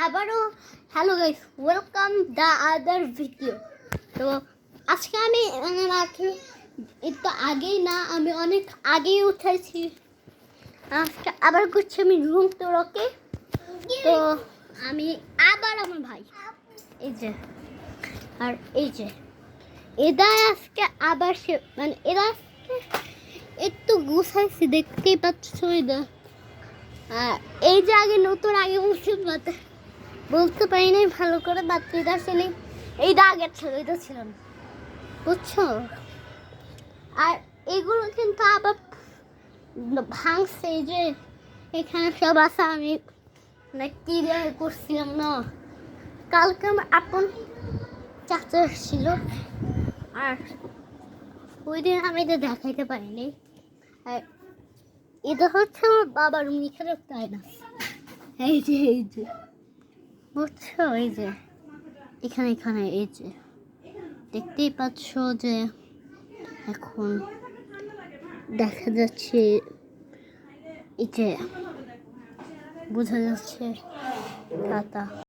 আবারও hello guys, welcome the other video. তো আজকে আমি মাত্র একটু আগেই না, আমি অনেক আগেই উঠেছি। আজকে আবার করছি আমি রুম তোরকে। তো আমি আবার আমার ভাই এই যে, আর এই যে এরা আজকে আবার সে মানে এরা আজকে একটু গুছাইছি, দেখতেই পাচ্ছ। এরা এই যে আগে নতুন আগে বলতে পারি নাই ভালো করে, বাচ্চাটা ছিল এইটা আগের ছিল, এটা ছিল না, বুঝছো? আর এগুলো কিন্তু আবার ভাঙছে। এই যে এখানে সব আছে, আমি কি করছিলাম না, কালকে আমার আপন চাচা ছিল, আর ওই দিন আমি এটা দেখাইতে পারিনি। আর এটা হচ্ছে আমার বাবার মুখে রাখতে হয় না। এই যে বুঝছো? এই যে এখানে এই যে দেখতেই পাচ্ছ যে এখন দেখা যাচ্ছে, এই যে বোঝা যাচ্ছে খাতা।